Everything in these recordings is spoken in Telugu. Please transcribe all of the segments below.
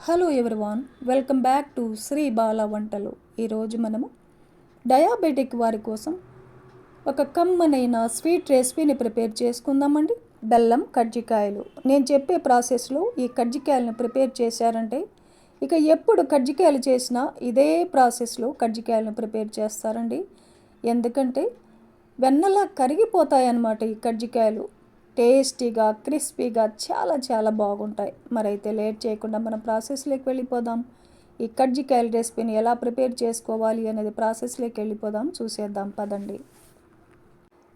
Hello everyone, welcome back to Sri Bala Vantalu. ఈరోజు మనము డయాబెటిక్ వారి కోసం ఒక కమ్మనైన స్వీట్ రెసిపీని ప్రిపేర్ చేసుకుందామండి. బెల్లం కజ్జికాయలు. నేను చెప్పే ప్రాసెస్లో ఈ కజ్జికాయలను ప్రిపేర్ చేశారంటే ఇక ఎప్పుడు కజ్జికాయలు చేసినా ఇదే ప్రాసెస్లో కజ్జికాయలను ప్రిపేర్ చేస్తారండి. ఎందుకంటే వెన్నలా కరిగిపోతాయన్నమాట ఈ కజ్జికాయలు. టేస్టీగా, క్రిస్పీగా చాలా చాలా బాగుంటాయి. మరైతే లేట్ చేయకుండా మనం ప్రాసెస్లోకి వెళ్ళిపోదాం. ఈ కజ్జికాయల రెసిపీని ఎలా ప్రిపేర్ చేసుకోవాలి అనేది ప్రాసెస్లోకి వెళ్ళిపోదాం, చూసేద్దాం పదండి.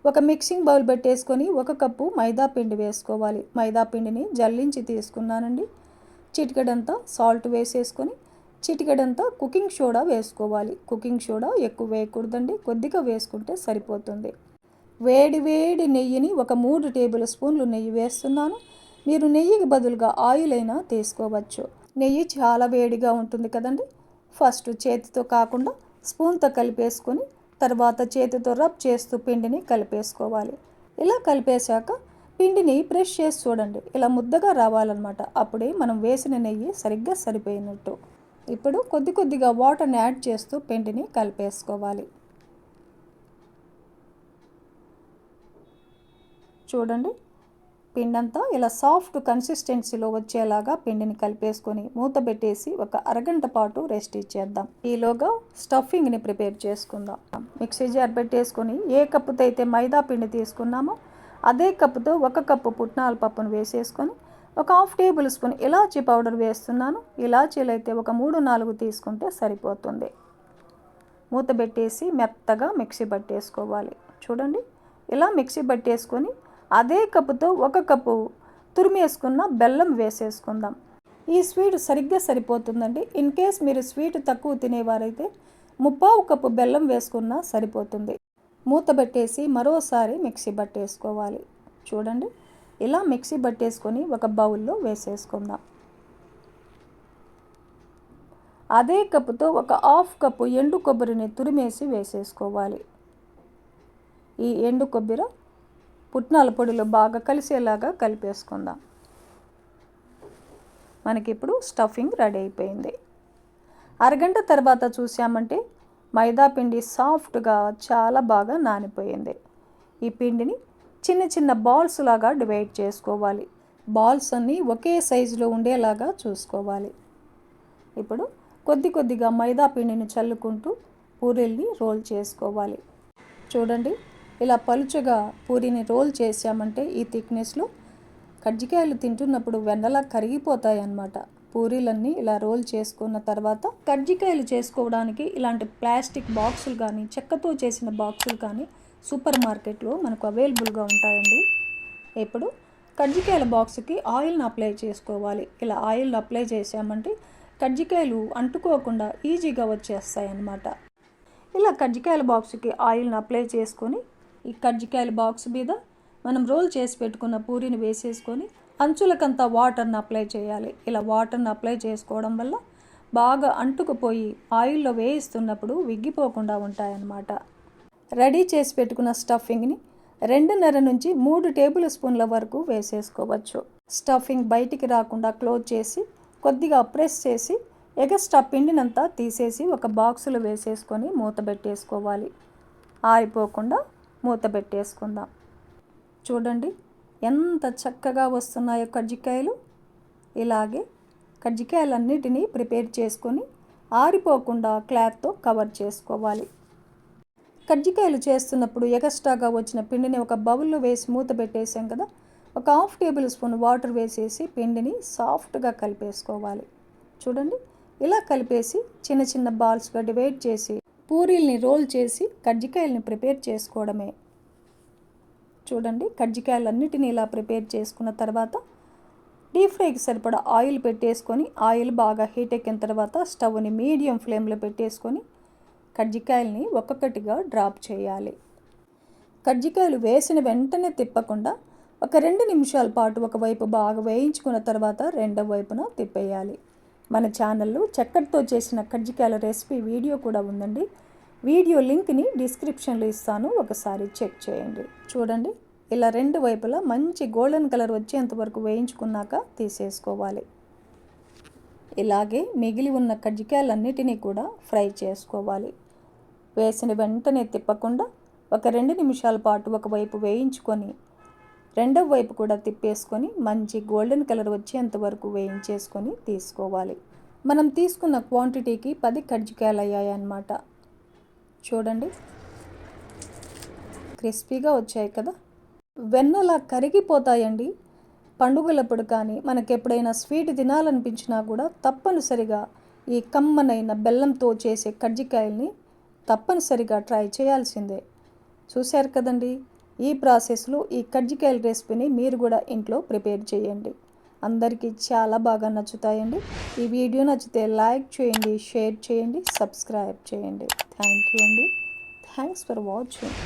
ఒక మిక్సింగ్ బౌల్ పెట్టేసుకొని 1 కప్పు మైదా పిండి వేసుకోవాలి. మైదా పిండిని జల్లించి తీసుకున్నానండి. చిటికెడంతా సాల్ట్ వేసేసుకొని చిటికెడంతా కుకింగ్ సోడా వేసుకోవాలి. కుకింగ్ సోడా ఎక్కువ వేయకూడదండి, కొద్దిగా వేసుకుంటే సరిపోతుంది. వేడి వేడి నెయ్యిని ఒక 3 టేబుల్ స్పూన్లు నెయ్యి వేస్తున్నాను. మీరు నెయ్యికి బదులుగా ఆయిల్ అయినా తీసుకోవచ్చు. నెయ్యి చాలా వేడిగా ఉంటుంది కదండి. ఫస్ట్ చేతితో కాకుండా స్పూన్తో కలిపేసుకొని తర్వాత చేతితో రబ్ చేస్తూ పిండిని కలిపేసుకోవాలి. ఇలా కలిపేశాక పిండిని ప్రెస్ చేసి చూడండి, ఇలా ముద్దగా రావాలన్నమాట. అప్పుడే మనం వేసిన నెయ్యి సరిగ్గా సరిపోయినట్టు. ఇప్పుడు కొద్ది కొద్దిగా వాటర్ని యాడ్ చేస్తూ పిండిని కలిపేసుకోవాలి. చూడండి, పిండంతా ఇలా సాఫ్ట్ కన్సిస్టెన్సీలో వచ్చేలాగా పిండిని కలిపేసుకొని మూత పెట్టేసి ఒక అరగంట పాటు రెస్ట్ ఇచ్చేద్దాం. ఈలోగా స్టఫింగ్ని ప్రిపేర్ చేసుకుందాం. మిక్సీ జార్ పెట్టేసుకొని ఏ కప్పుతో అయితే మైదా పిండి తీసుకున్నామో అదే కప్పుతో 1 కప్పు పుట్నాల పప్పును వేసేసుకొని ఒక 1/2 టేబుల్ స్పూన్ ఇలాచీ పౌడర్ వేస్తున్నాను. ఇలాచీలు అయితే ఒక 3-4 తీసుకుంటే సరిపోతుంది. మూత పెట్టేసి మెత్తగా మిక్సీ పట్టేసుకోవాలి. చూడండి, ఇలా మిక్సీ పట్టేసుకొని అదే కప్పుతో 1 కప్పు తురిమేసుకున్న బెల్లం వేసేసుకుందాం. ఈ స్వీట్ సరిగ్గా సరిపోతుందండి. ఇన్ కేస్ మీరు స్వీట్ తక్కువ తినేవారైతే 3/4 కప్పు బెల్లం వేసుకున్నా సరిపోతుంది. మూత పెట్టేసి మరోసారి మిక్సీ పట్టేసుకోవాలి. చూడండి, ఇలా మిక్సీ పట్టేసుకొని ఒక బౌల్లో వేసేసుకుందాం. అదే కప్పుతో ఒక 1/2 కప్పు ఎండు కొబ్బరిని తురిమేసి వేసేసుకోవాలి. ఈ ఎండు కొబ్బరి పుట్నాల పొడిలో బాగా కలిసేలాగా కలిపేసుకుందాం. మనకిప్పుడు స్టఫింగ్ రెడీ అయిపోయింది. అరగంట తర్వాత చూసామంటే మైదా పిండి సాఫ్ట్గా చాలా బాగా నానిపోయింది. ఈ పిండిని చిన్న చిన్న బాల్స్ లాగా డివైడ్ చేసుకోవాలి. బాల్స్ అన్నీ ఒకే సైజులో ఉండేలాగా చూసుకోవాలి. ఇప్పుడు కొద్ది కొద్దిగా మైదా పిండిని చల్లుకుంటూ పూరీల్ని రోల్ చేసుకోవాలి. చూడండి, ఇలా పలుచగా పూరీని రోల్ చేసామంటే ఈ థిక్నెస్లో కజ్జికాయలు తింటున్నప్పుడు వెన్నలా కరిగిపోతాయి అన్నమాట. పూరీలన్నీ ఇలా రోల్ చేసుకున్న తర్వాత కజ్జికాయలు చేసుకోవడానికి ఇలాంటి ప్లాస్టిక్ బాక్సులు కానీ చెక్కతో చేసిన బాక్సులు కానీ సూపర్ మార్కెట్లో మనకు అవైలబుల్గా ఉంటాయండి. ఇప్పుడు కజ్జికాయల బాక్స్కి ఆయిల్ని అప్లై చేసుకోవాలి. ఇలా ఆయిల్ని అప్లై చేసామంటే కజ్జికాయలు అంటుకోకుండా ఈజీగా వచ్చేస్తాయి అన్నమాట. ఇలా కజ్జికాయల బాక్స్కి ఆయిల్ని అప్లై చేసుకొని ఈ కజ్జికాయల బాక్స్ మీద మనం రోల్ చేసి పెట్టుకున్న పూరిని వేసేసుకొని అంచులకంతా వాటర్ని అప్లై చేయాలి. ఇలా వాటర్ని అప్లై చేసుకోవడం వల్ల బాగా అంటుకుపోయి ఆయిల్లో వేయిస్తున్నప్పుడు విగ్గిపోకుండా ఉంటాయన్నమాట. రెడీ చేసి పెట్టుకున్న స్టఫింగ్ని 2.5 నుంచి 3 టేబుల్ స్పూన్ల వరకు వేసేసుకోవచ్చు. స్టఫింగ్ బయటికి రాకుండా క్లోజ్ చేసి కొద్దిగా ప్రెస్ చేసి ఎగస్ట్రా పిండినంతా తీసేసి ఒక బాక్సులో వేసేసుకొని మూత పెట్టేసుకోవాలి. ఆరిపోకుండా మూత పెట్టేసుకుందాం. చూడండి, ఎంత చక్కగా వస్తున్నాయో కజ్జికాయలు. ఇలాగే కజ్జికాయలన్నిటినీ ప్రిపేర్ చేసుకొని ఆరిపోకుండా క్లాత్తో కవర్ చేసుకోవాలి. కజ్జికాయలు చేస్తున్నప్పుడు ఎగస్ట్రాగా వచ్చిన పిండిని ఒక బౌల్లో వేసి మూత పెట్టేసాం కదా, ఒక 1/2 టేబుల్ స్పూన్ వాటర్ వేసేసి పిండిని సాఫ్ట్గా కలిపేసుకోవాలి. చూడండి, ఇలా కలిపేసి చిన్న చిన్న బాల్స్గా డివైడ్ చేసి పూరీల్ని రోల్ చేసి కజ్జికాయలని ప్రిపేర్ చేసుకోవడమే. చూడండి, కజ్జికాయలన్నిటిని ఇలా ప్రిపేర్ చేసుకున్న తర్వాత డీప్ ఫ్రైకి సరిపడా ఆయిల్ పెట్టేసుకొని ఆయిల్ బాగా హీట్ ఎక్కిన తర్వాత స్టవ్ని మీడియం ఫ్లేమ్లో పెట్టేసుకొని కజ్జికాయలని ఒక్కొక్కటిగా డ్రాప్ చేయాలి. కజ్జికాయలు వేసిన వెంటనే తిప్పకుండా ఒక 2 నిమిషాల పాటు ఒకవైపు బాగా వేయించుకున్న తర్వాత రెండవ వైపున తిప్పేయాలి. మన ఛానల్లో చక్కెరతో చేసిన కజ్జికాయల రెసిపీ వీడియో కూడా ఉందండి. వీడియో లింక్ని డిస్క్రిప్షన్లో ఇస్తాను, ఒకసారి చెక్ చేయండి. చూడండి, ఇలా 2 వైపులా మంచి గోల్డెన్ కలర్ వచ్చేంత వరకు వేయించుకున్నాక తీసేసుకోవాలి. ఇలాగే మిగిలి ఉన్న కజ్జికాయలన్నిటినీ కూడా ఫ్రై చేసుకోవాలి. వేసిన వెంటనే తిప్పకుండా ఒక 2 నిమిషాల పాటు ఒకవైపు వేయించుకొని రెండవ వైపు కూడా తిప్పేసుకొని మంచి గోల్డెన్ కలర్ వచ్చేంత వరకు వేయించేసుకొని తీసుకోవాలి. మనం తీసుకున్న క్వాంటిటీకి 10 కజ్జికాయలు అయ్యాయన్నమాట. చూడండి, క్రిస్పీగా వచ్చాయి కదా. వెన్నలా కరిగిపోతాయండి. పండుగలప్పుడు కానీ మనకు ఎప్పుడైనా స్వీట్ తినాలనిపించినా కూడా తప్పనిసరిగా ఈ కమ్మనైన బెల్లంతో చేసే కజ్జికాయల్ని తప్పనిసరిగా ట్రై చేయాల్సిందే. చూశారు కదండి, ఈ ప్రాసెస్లో ఈ కజ్జికాయల రెసిపీని మీరు కూడా ఇంట్లో ప్రిపేర్ చేయండి. అందరికీ చాలా బాగా నచ్చుతాయండి. ఈ వీడియో నచ్చితే లైక్ చేయండి, షేర్ చేయండి, సబ్స్క్రైబ్ చేయండి. థ్యాంక్ యూ అండి. Thanks for watching.